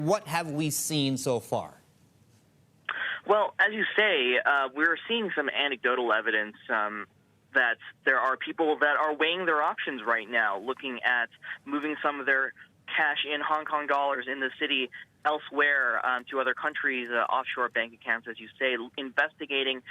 What have we seen so far? Well, as you say, we're seeing some anecdotal evidence that there are people that are weighing their options right now, looking at moving some of their cash in Hong Kong dollars in the city elsewhere to other countries, offshore bank accounts, as you say, investigating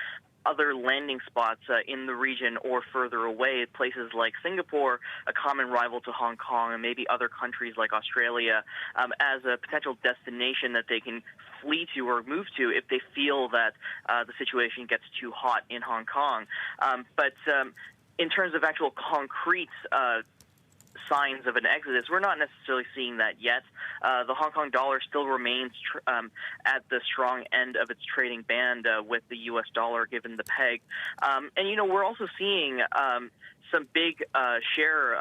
other landing spots in the region or further away, places like Singapore, a common rival to Hong Kong, and maybe other countries like Australia, as a potential destination that they can flee to or move to if they feel that the situation gets too hot in Hong Kong. But in terms of actual concrete signs of an exodus, we're not necessarily seeing that yet. The Hong Kong dollar still remains at the strong end of its trading band with the U.S. dollar given the peg. And, we're also seeing some big share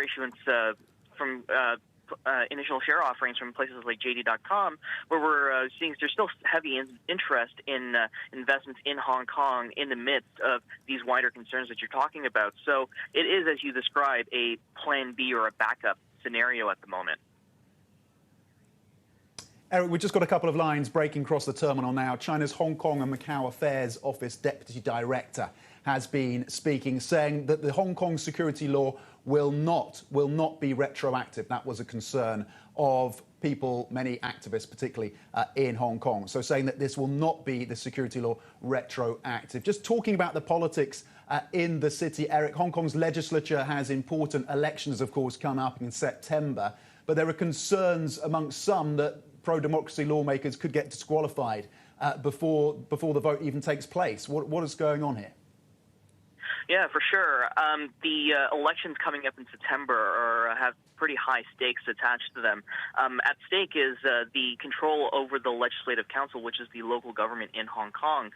issuance from initial share offerings from places like JD.com, where we're seeing there's still heavy interest in investments in Hong Kong in the midst of these wider concerns that you're talking about. So it is, as you describe, a plan B or a backup scenario at the moment. Eric, we've just got a couple of lines breaking across the terminal now. China's Hong Kong and Macau Affairs Office Deputy Director has been speaking, saying that the Hong Kong security law will not be retroactive. That was a concern of people, many activists, particularly in Hong Kong. So saying that this will not be, the security law, retroactive. Just talking about the politics in the city, Eric, Hong Kong's legislature has important elections, of course, come up in September. But there are concerns amongst some that pro-democracy lawmakers could get disqualified before the vote even takes place. What is going on here? Yeah, for sure. The elections coming up in September have pretty high stakes attached to them. At stake is the control over the Legislative Council, which is the local government in Hong Kong.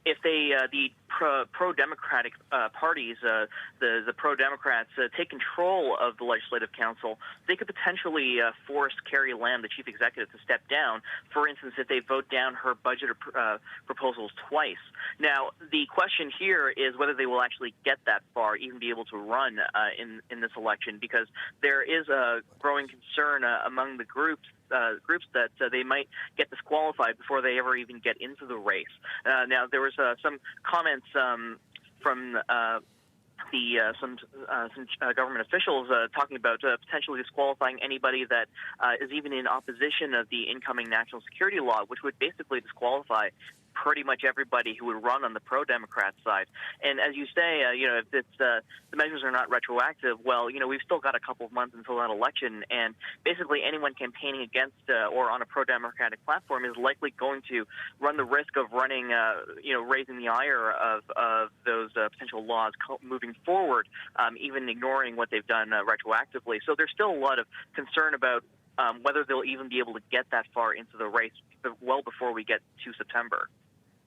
If the pro-democratic parties, the pro-democrats, take control of the Legislative Council, they could potentially force Carrie Lam, the chief executive, to step down. For instance, if they vote down her budget proposals twice. Now, the question here is whether they will actually get that far, even be able to run in this election, because there is a growing concern among the groups that they might get disqualified before they ever even get into the race. Now, there was some comments from some government officials talking about potentially disqualifying anybody that is even in opposition of the incoming national security law, which would basically disqualify pretty much everybody who would run on the pro-Democrat side. And as you say, if it's, the measures are not retroactive, well, we've still got a couple of months until that election, and basically anyone campaigning against or on a pro-Democratic platform is likely going to run the risk of running, raising the ire of those potential laws moving forward, even ignoring what they've done retroactively. So there's still a lot of concern about whether they'll even be able to get that far into the race well before we get to September.